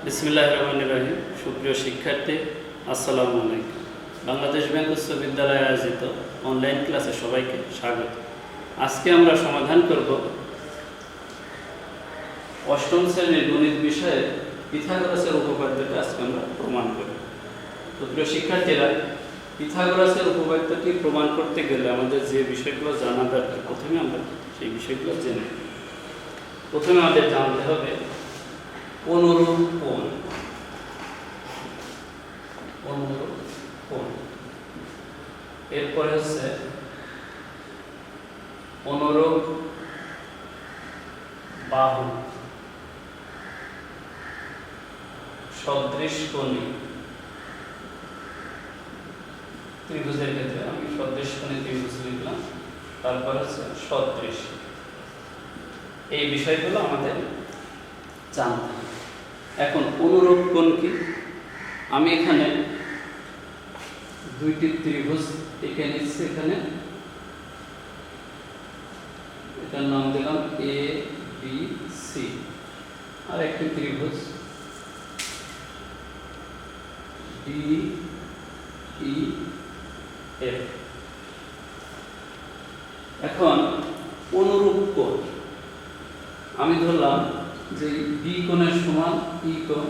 বিসমিল্লাহির রহমানির রহিম। সুপ্রিয় শিক্ষার্থী, আসসালামু আলাইকুম। বাংলাদেশ ব্যাংক উচ্চ বিদ্যালয়ে আয়োজিত অনলাইন ক্লাসে সবাইকে স্বাগত। আজকে আমরা সমাধান করব অষ্টম শ্রেণীর গণিত বিষয়ে পিথাগোরাসের উপপাদ্যটা। আজকে আমরা প্রমাণ করব। সুপ্রিয় শিক্ষার্থীরা, পিথাগোরাসের উপপাদ্যটি প্রমাণ করতে গেলে আমাদের যে বিষয়গুলো জানা দরকার, প্রথমে আমরা সেই বিষয়গুলো জেনে নিই। প্রথমে আমাদের জানতে হবে অনুরূপ কোণ। অনুরূপ কোণ, এরপরে হচ্ছে অনুরূপ বাহু, সদৃশ কোণী। ত্রিভুজের ক্ষেত্রে আমি সদৃশ কোণী ত্রিভুজ লিখলাম, তারপর হচ্ছে সদৃশ। এই বিষয়গুলো আমাদের জানতে হবে। এখন অনুরূপ কোণ কি? আমি এখানে দুইটি ত্রিভুজ এঁকে নিচ্ছি। এখানে এটার নাম দিলাম এ বি সি, আর একটি ত্রিভুজ ডি ই এফ। এখন অনুরূপ কোণ আমি ধরলাম যে বি কোণের সমান ই কোণ,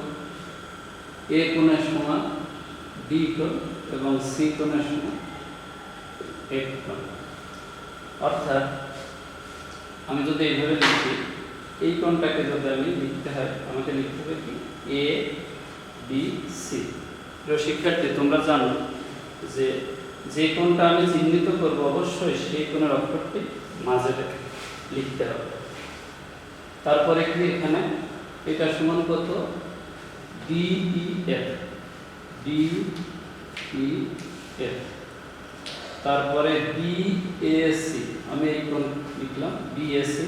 এ কোণের সমান ডি কোণ এবং সি কোণের সমান এফ কোণ। অর্থাৎ আমি যদি এইভাবে লিখি, এই কোণটাকে যদি আমি লিখতে হয়, আমাকে লিখতে হবে কি এ বি সি। প্রিয় শিক্ষার্থী, তোমরা জানো যে যে কোণটা আমি চিহ্নিত করব অবশ্যই সেই কোণের অক্ষরটি মাঝে লিখতে হবে। তারপরে কি এখানে এটা সমান কত? D E F, D E F. তারপরে বি এ সি, আমি এই কোণ লিখলাম বি এ সি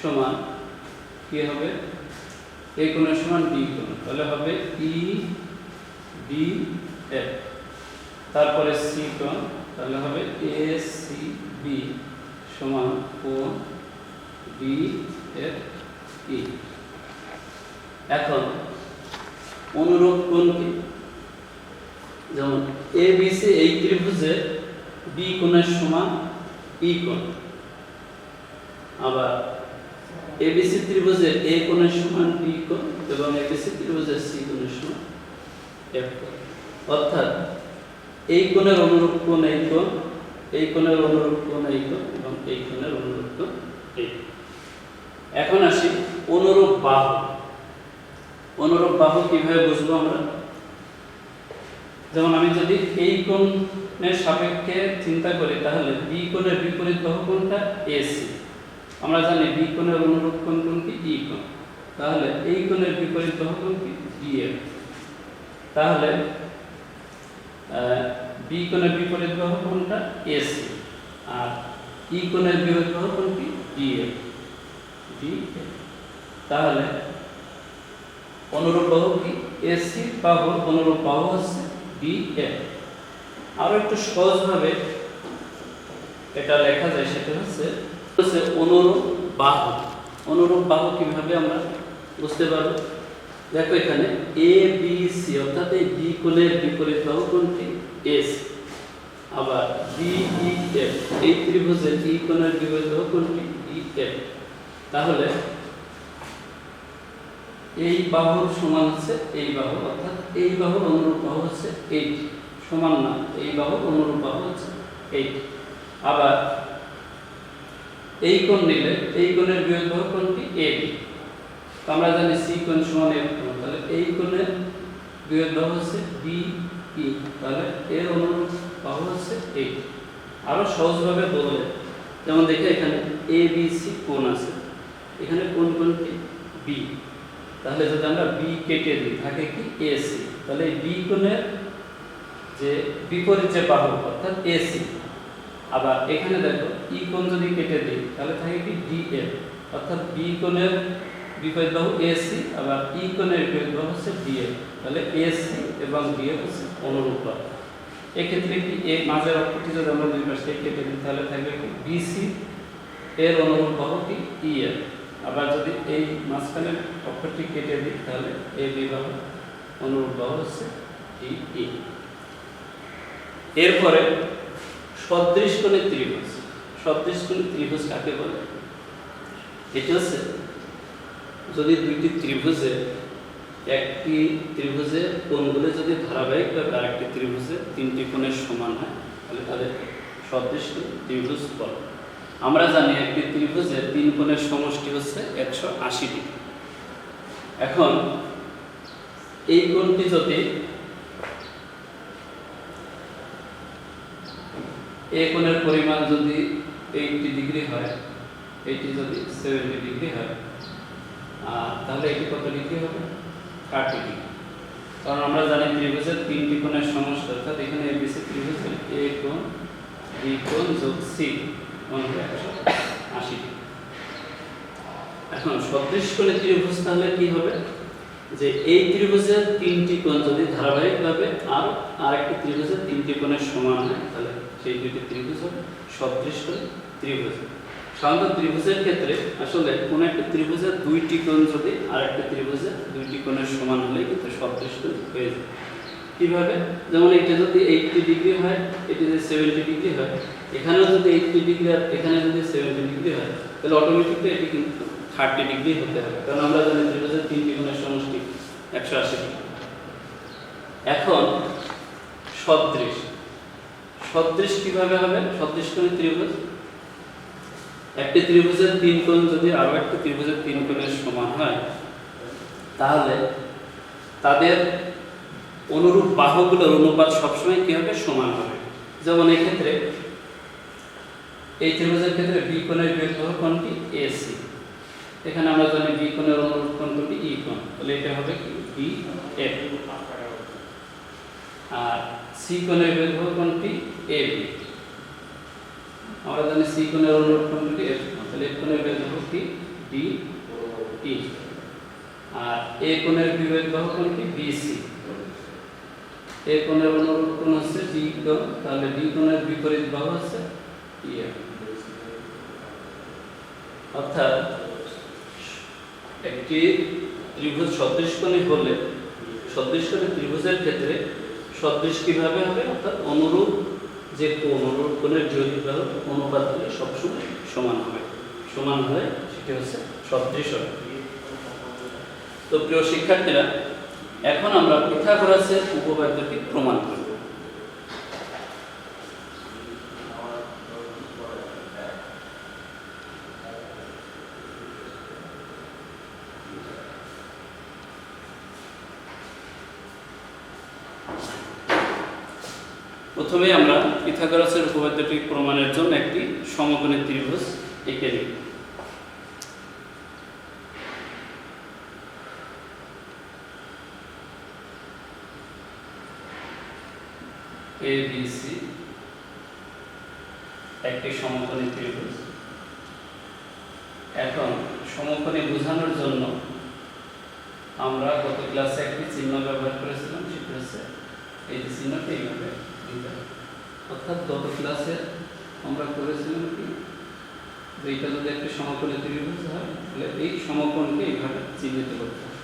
সমান কি হবে? এই কোণের সমান ডি কোণ, তাহলে হবে ই ডি এফ। তারপরে সি কোণ, তাহলে হবে এ সি বি সমান কোণ বি এফ ই। এখন অনুরূপ কোণ কি? যেমন এ বি সি এই ত্রিভুজে বি কোণের সমান ই কোণ, আবার এ বি সি ত্রিভুজে এ কোণের সমান বি কোণ এবং এ বি সি ত্রিভুজে সি কোণের সমান এফ কোণ। অর্থাৎ এই কোণের অনুরূপ কোণ এই কোণ, এই কোণের অনুরূপ কোণ এই কোণ এবং এই কোণের অনুরূপ কোণ এই। এখন আসি অনুরূপ বাহু। অনুরূপ বাহু কিভাবে বুঝবো আমরা? যেমন আমি যদি এই কোণের সাপেক্ষে চিন্তা করি, তাহলে বি কোণের বিপরীত বাহু কোণটা এসি। আমরা জানি বি কোণের অনুরূপ কোণ কোনটি? ই কোণ। তাহলে এই কোণের বিপরীত বাহু কোণ কি? ডিএফ। তাহলে বি কোণের বিপরীত বাহু কোণটা এসি, আর ই কোণের বিপরীত বাহু কোণটি ডিএফ। তাহলে অনুরূপ বাহু কি? এসি বাহুর অনুরূপ বাহু হচ্ছে ডিএফ। আরো একটু সহজভাবে এটা লেখা যায়, সেটা হচ্ছে অনুরূপ বাহু। অনুরূপ বাহু কিভাবে আমরা বুঝতে পারবো? দেখো এখানে এ বি সি, অর্থাৎ এই বি কোণের বিপরীত বাহু কোণটি এসি, আবার বি ই এফ এই ত্রিভুজের ই কোণের বিপরীত বাহু কোণটি ডিএফ। তাহলে এই বাহুর সমান হচ্ছে এই বাহু, অর্থাৎ এই বাহুর অনুরূপ বাহু হচ্ছে এইটি। সমান না, এই বাহুর অনুরূপ বাহু হচ্ছে এইটি। আবার এই কোণ নিলে এই কোণের বিপরীত বাহু কোণটি এবি। আমরা জানি সি কোণ সমান এফ কোণ, তাহলে এই কোণের বিপরীত বাহু হচ্ছে বি ই, তাহলে এর অনুরূপ বাহু হচ্ছে এইটি। আরো সহজভাবে বললে, যেমন দেখে এখানে এ বি সি কোণ আছে, এখানে কোণ কোণটি বি। তাহলে যদি আমরা বি কেটে দিই, থাকে কি এসি। তাহলে এই বি কোণের যে বিপরীত যে বাহু অর্থাৎ এসি। আবার এখানে দেখো ই কোণ যদি কেটে দিই, তাহলে থাকে কি ডিএফ। অর্থাৎ বি কোণের বিপরীত বাহু এসি, আবার ই কোণের বিপরীত বাহু হচ্ছে ডিএফ। তাহলে এসি এবং ডিএফ হচ্ছে অনুরূপ বাহু। এক্ষেত্রে কি এই মাঝের অক্ষরটি যদি আমরা দুই পাশে কেটে দিই, তাহলে থাকবে কি বিসি এর অনুরূপ বাহু কি ইএফ। আবার যদি এই মাঝখানের অক্ষরটি কেটে দিই তাহলে এ বি বাহু, অনুরূপ বাহু হচ্ছে ই ই। এরপরে সদৃশ কোণের ত্রিভুজ। সদৃশ কোণের ত্রিভুজ কাকে বলে? এটা হচ্ছে যদি দুইটি ত্রিভুজে একটি ত্রিভুজের কোণগুলো যদি ধারাবাহিকভাবে আরেকটি ত্রিভুজের তিনটি কোণের সমান হয় তাহলে তাদের সদৃশ ত্রিভুজ বলে। আমরা জানি একটি ত্রিভুজের তিন কোণের সমষ্টি হচ্ছে 180 ডিগ্রি। এখন এই কোণটি যদি এই কোণের পরিমাণ যদি 80 ডিগ্রি হয়, এটি যদি 70 ডিগ্রি হয়, তাহলে এটি কত ডিগ্রি হবে? 30 ডিগ্রি। কারণ আমরা জানি ত্রিভুজের তিনটি কোণের সমষ্টি, অর্থাৎ এখানে এবিসি ত্রিভুজের এ কোণ, বি কোণ যোগ সি কোণ হবে 180 ডিগ্রি। এখন সদৃশ কোণের ত্রিভুজ তাহলে কি হবে? যে এই ত্রিভুজের তিনটি কোণ যদি ধারাবাহিকভাবে আরেকটি ত্রিভুজের তিনটি কোণের সমান হয় তাহলে সেই দুটি ত্রিভুজ হবে সদৃশ কোণের ত্রিভুজ। সাধারণত ত্রিভুজের ক্ষেত্রে আসলে কোন একটা ত্রিভুজের দুইটি কোণ যদি আরেকটি ত্রিভুজের দুইটি কোণের সমান হলে কিন্তু সদৃশ কোণ হয়ে যায়। কিভাবে? যেমন এটা যদি 80 ডিগ্রি হয়, এটি যদি 70 ডিগ্রি হয়, এখানেও যদি 80 ডিগ্রি আর এখানে যদি 70 ডিগ্রি হয় তাহলে অটোমেটিকলি এটি কিন্তু 30 ডিগ্রি হতে হবে, কারণ আমরা জানি ত্রিভুজের তিনটি কোণের সমষ্টি 180 ডিগ্রি। এখন সদৃশ। সদৃশ কিভাবে হবে? সদৃশ কোণের ত্রিভুজ, একটি ত্রিভুজের তিন কোণ যদি আরো একটি ত্রিভুজের তিন কোণের সমান হয় তাহলে তাদের অনুরূপ বাহুগুলোর অনুপাত সবসময় কি হবে? সমান হবে। যেমন এই ক্ষেত্রে এই ত্রিভুজের ক্ষেত্রে বি কোণের বিয়োগফল কোণটি এসি, এখানে আমরা জানি বি কোণের অনুরূপ কোণ কোণটি ই কোণ, তাহলে এটা হবে কি? B F. আর সি কোণের বিয়োগফল কোণটি এ বি, আমরা জানি সি কোণের অনুরূপ কোণ কোণটি এফ কোণ, তাহলে এফ কোণের বিয়োগফল কি? D E. আর এ কোণের বিয়োগফল কোণটি বিসি, এ কোণের অনুরূপ কোণ হচ্ছে ডি কোণ, তাহলে ডি কোণের বিপরীত বাহু হচ্ছে ইএফ। অর্থাৎ একটি ত্রিভুজ সদৃশ কোণী হলে সদৃশ কোণের ত্রিভুজের ক্ষেত্রে সদৃশ কিভাবে হবে? অর্থাৎ অনুরূপ যে কোণ, অনুরূপ কোণের বিপরীত বাহু অনুপাতগুলি সবসময় সমান হবে, সমান হলে সেটি হচ্ছে সদৃশ হবে। তো প্রিয় শিক্ষার্থীরা, এখন আমরা পিথাগোরাসের উপপাদ্যটি প্রমাণ করব। প্রথমে আমরা পিথাগোরাসের উপপাদ্যটি প্রমাণের জন্য একটি সমকোণী ত্রিভুজ এঁকে নিই। ABC একটি সমকোণী ত্রিভুজ। এখন সমকোণী বোঝানোর জন্য আমরা গত ক্লাসে একটি চিহ্ন ব্যবহার করেছিলাম, সেটা হচ্ছে এই চিহ্নটি এইভাবে দিতে হবে। অর্থাৎ গত ক্লাসে আমরা করেছিলাম কি, যে এটা যদি একটি সমকোণী ত্রিভুজ হয় তাহলে এই সমকোণকে এইভাবে চিহ্নিত করতে হবে।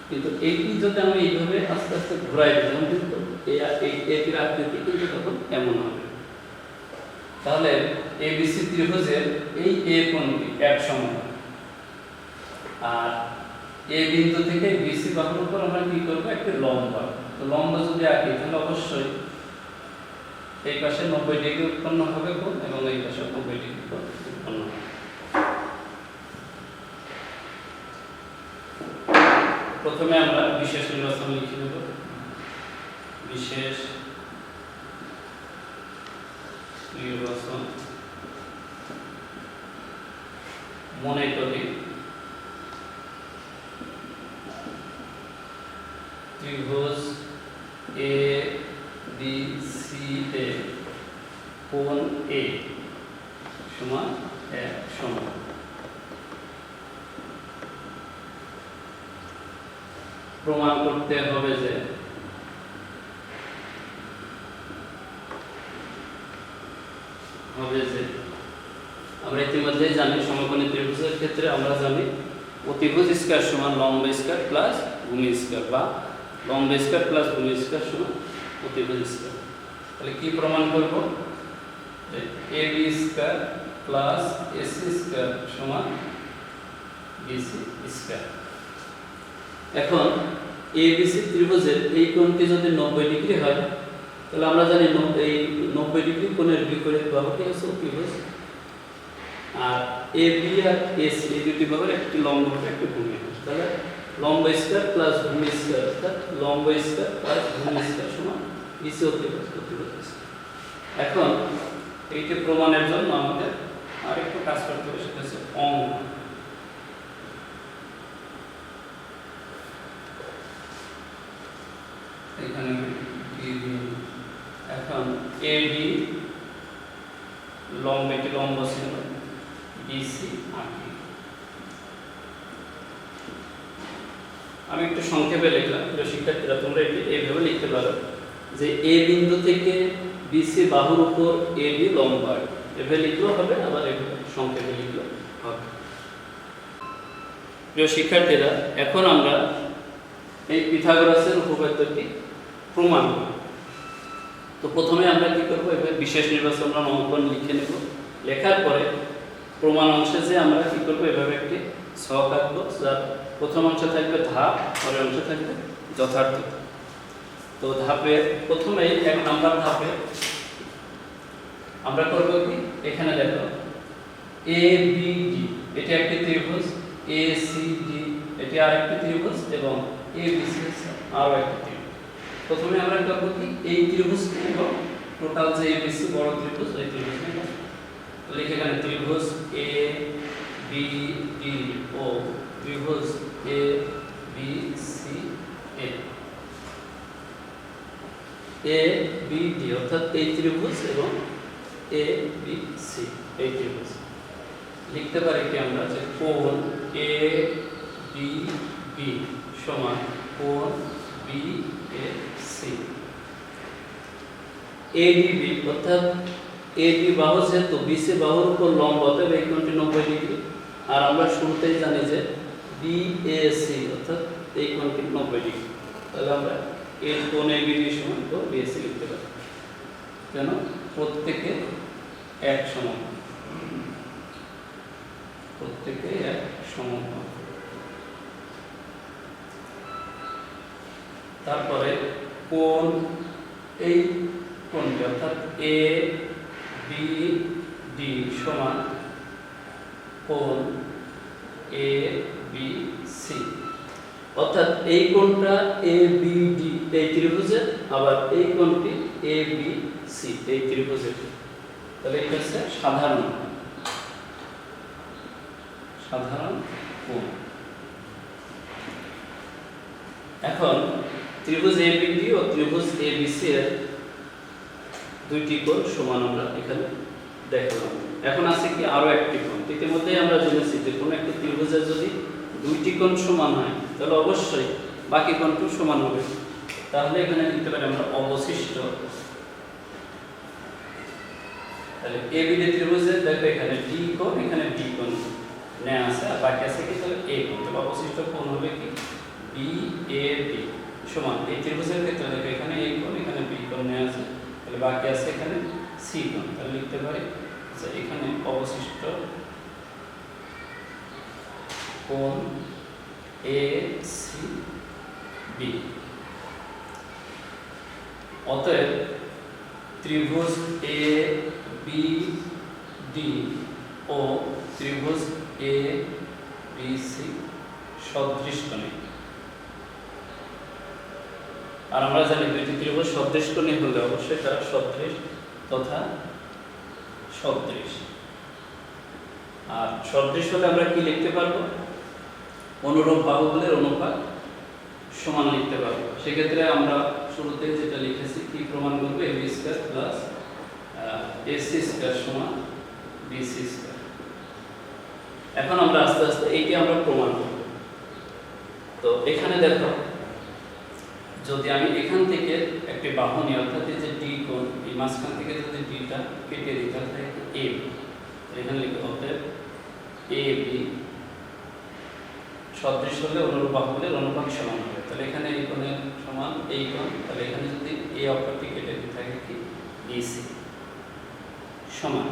কিন্তু এইটি যদি আমি এইভাবে আস্তে আস্তে ঘুরাই দিলাম কিন্তু এটির আকৃতি কিন্তু তখন এমন হবে। তাহলে এবিসি ত্রিভুজের এই এ কোণটি এক সমান, আর এ বিন্দু থেকে বিসি বাহুর উপর আমরা কি করব? একটি লম্ব। তো লম্ব যদি আঁকি তাহলে অবশ্যই এই পাশে 90 ডিগ্রি উৎপন্ন হবে কোণ এবং এই পাশে 90 ডিগ্রি কোণ উৎপন্ন হবে। প্রথমে আমরা বিশেষ নির্বাচন লিখে নেব। বিশেষ নির্বাচন মনে করি ত্রিভুজ এ বি সি এ কোণ এ সমান এক সমান। প্রমাণ করতে হবে যে আমরা ইতিমধ্যেই জানি সমকোণী ত্রিভুজের ক্ষেত্রে আমরা জানি অতিভুজ স্কয়ার সমান লম্ব স্কয়ার প্লাস ভূমি স্কয়ার, বা লম্ব স্কয়ার প্লাস ভূমি স্কয়ার সমান অতিভুজ স্কয়ার। তাহলে কি প্রমাণ করব? যে ab square plus ac square সমান bc স্কয়ার। এখন abc ত্রিভুজের এই কোণটি যদি 90 ডিগ্রি হয়, তাহলে আমরা জানি এই 90 ডিগ্রি কোণের বিপরীত বাহুটি হচ্ছে অতিভুজ, আর AB আর AC এই দুটি বাহুর একটি লম্ব হবে একটি ভূমি হবে। তাহলে লম্ব স্কয়ার প্লাস ভূমি স্কয়ার অর্থাৎ লম্ব স্কয়ার প্লাস ভূমি স্কয়ার সমান BC অতিভুজ। এখন এইটি প্রমাণের জন্য আমাদের আরেকটু কাজ করতে হবে, সেটা হচ্ছে অঙ্ক। এখানে এখন AB লম্ব, এটি লম্ব ছিল, BC আঁকি। আমি একটু সংক্ষেপে লিখলাম, শিক্ষার্থীরা তোমরা এটি এইভাবে লিখতে পারো যে A বিন্দু থেকে BC বাহুর উপর AB লম্ব হয়, এভাবে লিখলেও হবে, আবার এভাবে সংক্ষেপে লিখলেও হবে। প্রিয় শিক্ষার্থীরা, এখন আমরা এই পিথাগোরাসের উপপাদ্যটি প্রমাণ করব। তো প্রথমে আমরা কি করব? এভাবে বিশেষ নির্বাচন অঙ্কন লিখে নেব। লেখার পরে প্রমাণ অংশে যে আমরা কি করব, এভাবে একটি ছক আঁকবো, যার প্রথম অংশে থাকবে ধাপ, পরের অংশে থাকবে যথার্থতা। তো ধাপে প্রথমেই 1 নাম্বার ধাপে আমরা করব কি, এখানে দেখো ABD এটি একটি ত্রিভুজ, ACD এটি আরেকটি ত্রিভুজ, এবং ABC আরো একটি ত্রিভুজ। প্রথমে আমরা করব কি, এই ত্রিভুজ নেব, টোটাল যে ABC বড় ত্রিভুজ, এই ত্রিভুজ নেব। লিখে এখানে ত্রিভুজ ABDO, ত্রিভুজ ABCA, ABD অর্থাৎ এই ত্রিভুজ এবং ABC এই ত্রিভুজ। লিখতে পারি কি আমরা, যে কোণ ABB সমান কোণ BAC। ADB অর্থাৎ AD বাহু যেহেতু BC বাহুর উপর লম্ব, অতএব এই কোণটি 90 ডিগ্রি। আর আমরা শুরুতেই জানি যে BAC অর্থাৎ এই কোণটি 90 ডিগ্রি। তাহলে আমরা এই কোণ ABD সমান কোণ BAC লিখতে পারি, কেন প্রত্যেকে এক সমান, প্রত্যেকে এক সমান। তারপরে কোণ, এই কোণটি অর্থাৎ ABD সমান কোণ ABC, অর্থাৎ এই কোণটা ABD এই ত্রিভুজের, আবার এই কোণটি ABC এই ত্রিভুজের। তাহলে এটা হচ্ছে সাধারণ কোণ। এখন ত্রিভুজ ABD ও ত্রিভুজ ABC এর দুইটি কোণ সমান আমরা এখানে দেখলাম। এখন আছে কি আরো একটি কোণ। ইতিমধ্যে আমরা জেনেছি যে কোন একটি ত্রিভুজের যদি দুইটি কোণ সমান হয়, তাহলে অবশ্যই বাকি কোণটিও সমান হবে। তাহলে এখানে লিখতে পারি আমরা অবশিষ্ট। তাহলে ABD ত্রিভুজের দেখো এখানে D কোণ, এখানে B কোণ নেওয়া আছে, আর বাকি আছে কি, তাহলে A কোণ। তাহলে অবশিষ্ট কোণ হবে কি BAB সমান, এই ত্রিভুজের ক্ষেত্রে দেখো এখানে A কোণ, এখানে B কোণ নেওয়া আছে, তাহলে বাকি আছে এখানে C কোণ। তাহলে লিখতে পারি যে এখানে অবশিষ্ট কোণ ACB। অতএব ত্রিভুজ ABD ও ত্রিভুজ ABC সদৃশকোণী। আর আমরা জানি দুইটি ত্রিভুজ সদৃশকোণী হলে অবশ্যই তারা সদৃশ তথা সদৃশ। আর সদৃশ হলে আমরা কি লিখতে পারবো? অনুরূপ বাহুগুলোর অনুপাত সমান লিখতে পারবো। সেক্ষেত্রে আমরা শুরুতে যেটা লিখেছি কি প্রমাণ করবো, AB square plus AC square সমান BC স্কয়ার। এখন আমরা আস্তে আস্তে এইটি আমরা প্রমাণ করব। তো এখানে দেখো, যদি আমি এখান থেকে একটি বাহু নিই, অর্থাৎ এই যে D কোণ, এই মাঝখান থেকে যদি Dটা কেটে দিই, তাহলে A। এখানে লিখতে হবে এ বি সদৃশ হলে অনুরূপ বাহুগুলির অনুপাত সমান হবে। তাহলে এখানে এই কোণের সমান এই কোণ, তাহলে এখানে যদি এ অক্ষরটি কেটে দিয়ে থাকে কি বিসি সমান।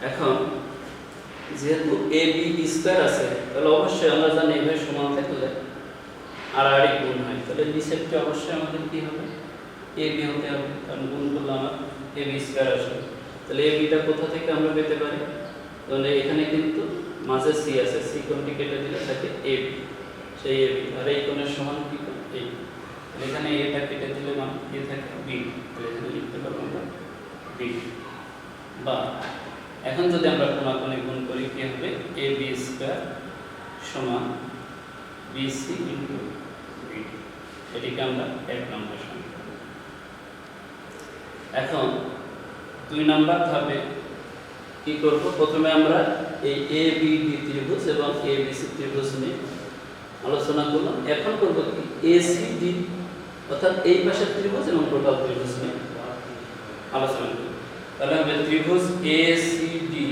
এখন যেহেতু এ বি স্কয়ার আছে, তাহলে অবশ্যই আমরা জানি এভাবে সমান থাকলে আড়াআড়ি গুণ হয়, তাহলে নিচেরটি অবশ্যই আমাদের কি হবে এ বি হতে হবে, কারণ গুণ করলে আমার এ বি স্কয়ার আসবে। তাহলে এ বিটা কোথা থেকে আমরা পেতে পারি? তাহলে এখানে কিন্তু মাঝে সি আছে, সি কোণটি কেটে দিলে থাকে এ বি, সেই এ বি। আর এই কোণের সমান কি কোণ এই, তাহলে এখানে এটা কেটে দিলে মান কি থাকে বি, তাহলে এখানে লিখতে পারবো আমরা বি। বা এখন যদি আমরা কোণাকোণে গুণ করি কি হবে এ বি স্কয়ার সমান বিসি ইনটু বি, এটিকে আমরা 1 নম্বর সমীকরণ। এখন 2 নম্বর ধাপে কি করব? প্রথমে আমরা এই এ বি ডি ত্রিভুজ এবং এ বি সি ত্রিভুজ নিয়ে আলোচনা করলাম। এখন করব কি এ সি ডি অর্থাৎ এই পাশের ত্রিভুজ এবং টোটাল ত্রিভুজ নিয়ে আলোচনা করব। তাহলে আমরা ত্রিভুজ এ সি ডি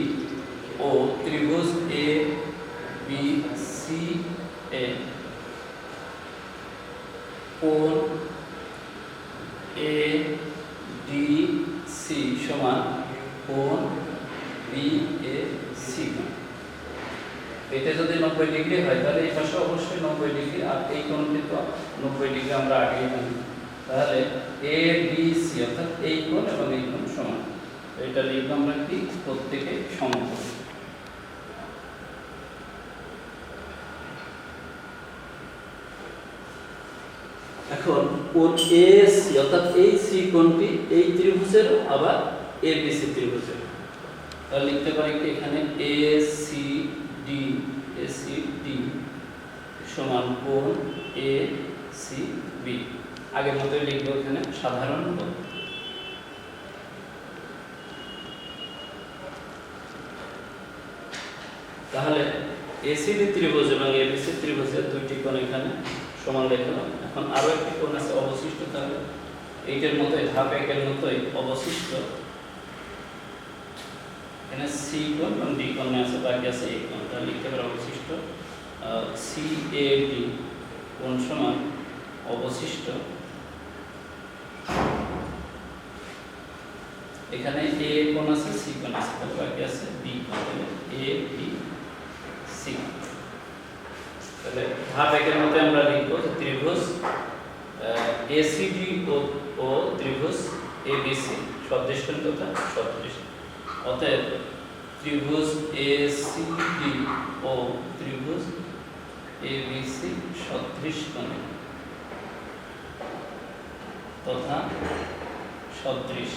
ও ত্রিভুজ এ বি সি এ কোণ এ ডি সি সমান কোণ বি এ সি। এটা যদি 90 ডিগ্রি হয় তাহলে এই পাশে অবশ্যই 90 ডিগ্রি, আর এই কোণ কিন্তু 90 ডিগ্রি আমরা আগেই জানি। তাহলে এ বি সি অর্থাৎ এই কোণ এবং এই কোণ সমান, এটা লিখব আমরা কি প্রত্যেকে সমকোণ। এখন কোণ এ সি অর্থাৎ এই সি কোণটি এই ত্রিভুজের আবার এ বি সি ত্রিভুজের, তাহলে লিখতে পারি কি এখানে এ সি ডি সমান কোণ এ সি বি। আগের মতোই লিখবো এখানে সাধারণ কোণ। তাহলে এসিডি ত্রিভুজ এবং এবিসি ত্রিভুজের দুইটি কোণ এখানে সমান দেখালাম। এখন আরো একটি কোণ আছে অবশিষ্ট, তাহলে এইটার মতোই ধাপ একের মতোই অবশিষ্ট এখানে সি কোণ এবং ডি কোণ আছে, বাকি আছে এই কোণ। তাহলে লিখতে পারি অবশিষ্ট সি এ ডি কোণ সমান অবশিষ্ট এখানে এ কোণ আছে সি কোণ আছে, তাহলে বাকি আছে বি কোণ, তাহলে এ বি সি। তাহলে ধাপ একের মতো আমরা লিখব যে ত্রিভুজ এসিডি ও ত্রিভুজ এবিসি সদৃশ তথা সদৃশ। অতএব ত্রিভুজ এসিডি ও ত্রিভুজ এবিসি সদৃশ কোণ তথা সদৃশ।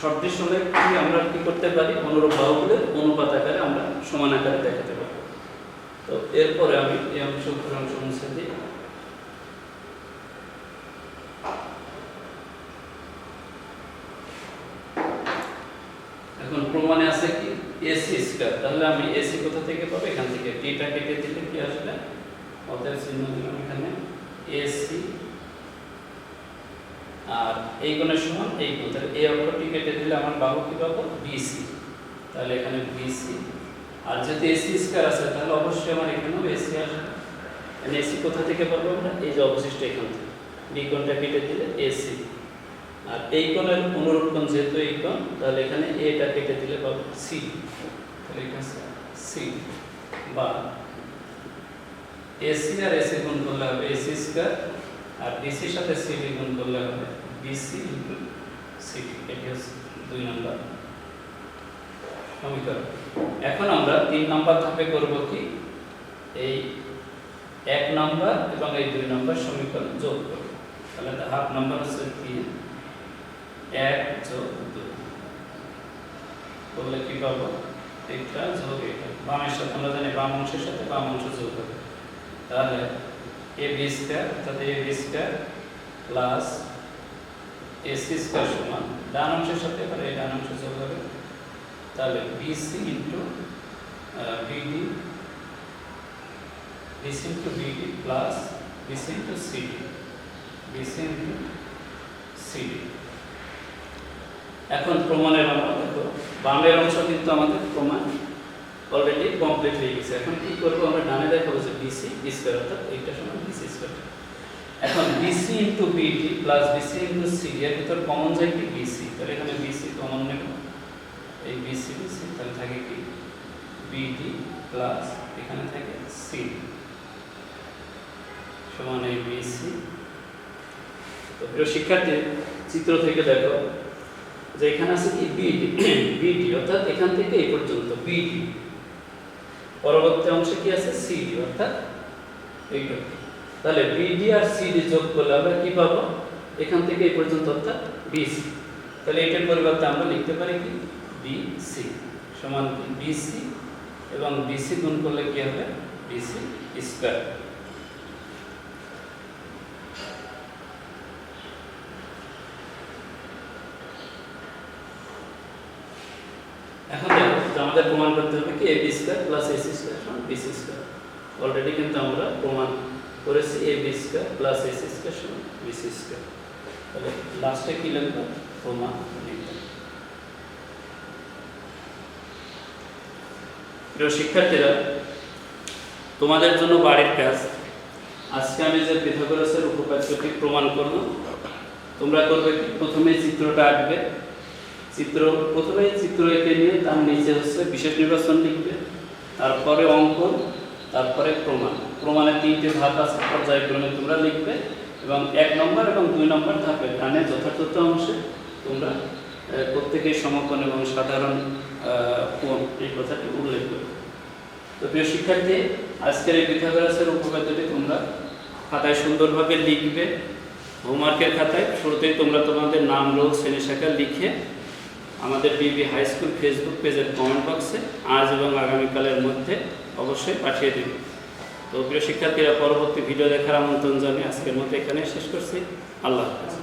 সদৃশ হলে কি আমরা কি করতে পারি? অনুরূপ বাহুগুলোর অনুপাত আকারে আমরা সমান আকারে দেখাতে পারি। তো এরপরে আমি এই অংশ মুছে দিই। এখন প্রমাণে আছে কি এসি স্কয়ার, তাহলে আমি এসি কোথা থেকে পাবো? এখান থেকে টিটা কেটে দিলে কি আসবে? অতএব চিহ্ন দিলাম এখানে এসি, আর এই কোণের সমান এই কোণ, তাহলে এই অক্ষরটি কেটে দিলে আমার বাহু কি পাবো? বিসি, তাহলে এখানে বিসি। আর যদি এসি স্কয়ার আছে তাহলে অবশ্যই আমার এখানেও এসি আসবে। মানে এসি কোথা থেকে পাবো আমরা? এই যে অবশিষ্ট এখান থেকে বি কোণটা কেটে দিলে এসি, আর এই কোণের অনুরূপ কোণ যেহেতু এই কোণ, তাহলে এখানে এটা কেটে দিলে পাবো সি, তাহলে এখানে সি। বা এসি আর এসি গুণ করলে হবে এসি স্কয়ার, আর বিসির সাথে সিডি গুণ করলে হবে বিসি ইনটু সিডি। এটি হচ্ছে 2 নম্বর সমীকরণ। এখন আমরা 3 নম্বর ধাপে করব কি এই 1 নম্বর এবং এই 2 নম্বর সমীকরণ যোগ করব। তাহলে ধাপ নম্বর হচ্ছে 3, 1 যোগ 2 করলে কি পাবো? এটা যোগ এটা, বামের সাথে আমরা জানি বাম অংশের সাথে বাম অংশ যোগ হবে, তাহলে এ বি স্কয়ার অর্থাৎ A B square plus AC square সমান ডান অংশের সাথে এবার এই ডান অংশ যোগ হবে, তাহলে BC into BD, BC into BD plus BC into CD, BC into CD. এখন প্রমাণের আমরা দেখো বামের অংশ কিন্তু আমাদের প্রমাণ অলরেডি কমপ্লিট হয়ে গেছে। এখন কি করবো আমরা ডানে দেখাবো যে বিসি বি স্কয়ার অর্থাৎ এইটা সমান বিসি স্কয়ার। এখন BC into BD plus BC into CD এর ভিতর কমন যায় কি বিসি, তাহলে এখানে বিসি কমন নেব, এই বিসি বিসি তাহলে থাকে কি বিডি প্লাস এখানে থাকে সিডি সমান এই বিসি। তো প্রিয় শিক্ষার্থী চিত্র থেকে দেখো যে এখানে আছে কি বিডি বিডি অর্থাৎ এখান থেকে এই পর্যন্ত বিডি, পরবর্তী অংশে কি আছে সিডি অর্থাৎ এইটা। তাহলে বিডি আর সিডি যোগ করলে আমরা কি পাবো এখান থেকে এই পর্যন্ত অর্থাৎ বিসি। তাহলে এটার পরিবর্তে আমরা লিখতে পারি কি বিসি সমান কি বিসি এবং বিসি গুণ করলে কি হবে বিসি স্কয়ার। এখন দেখো আমাদের প্রমাণ করতে হবে কি ab square plus ac square সমান bc স্কয়ার। অলরেডি কিন্তু আমরা প্রমাণ করেছি ab square plus ac square সমান bc স্কয়ার। তাহলে লাস্টে কি লিখব প্রমাণ লিখব। প্রিয় শিক্ষার্থীরা তোমাদের জন্য বাড়ির কাজ, আজকে আমি যে পিথাগোরাসের উপপাদ্যটি প্রমাণ করব তোমরা করবে কি প্রথমে চিত্রটা আঁকবে, প্রথমে চিত্র এঁকে নিয়ে তার নিচে হচ্ছে বিশেষ নির্বাচন লিখবে, তারপরে অঙ্কন, তারপরে প্রমাণ। প্রমাণের 3টে ধাপ আছে পর্যায়ক্রমে তোমরা লিখবে এবং 1 নম্বর এবং 2 নম্বর ধাপে ডানে যথাযথ অংশে তোমরা প্রত্যেকেই সমকোণ এবং সাধারণ কোণ এই কথাটি উল্লেখ করবে। তো প্রিয় শিক্ষার্থী আজকের এই পিথাগোরাসের উপপাদ্যটি তোমরা খাতায় সুন্দরভাবে লিখবে। হোমওয়ার্কের খাতায় শুরুতেই তোমরা তোমাদের নাম, রোল, শ্রেণী শাখা লিখে আমাদের বিবি হাই স্কুল ফেসবুক পেজের কমেন্ট বক্সে আজ এবং আগামীকালের মধ্যে অবশ্যই পাঠিয়ে দেবে। তো প্রিয় শিক্ষার্থীরা পরবর্তী ভিডিও দেখার আমন্ত্রণ জানিয়ে আজকের মতো এখানে শেষ করছি। আল্লাহ হাফেজ।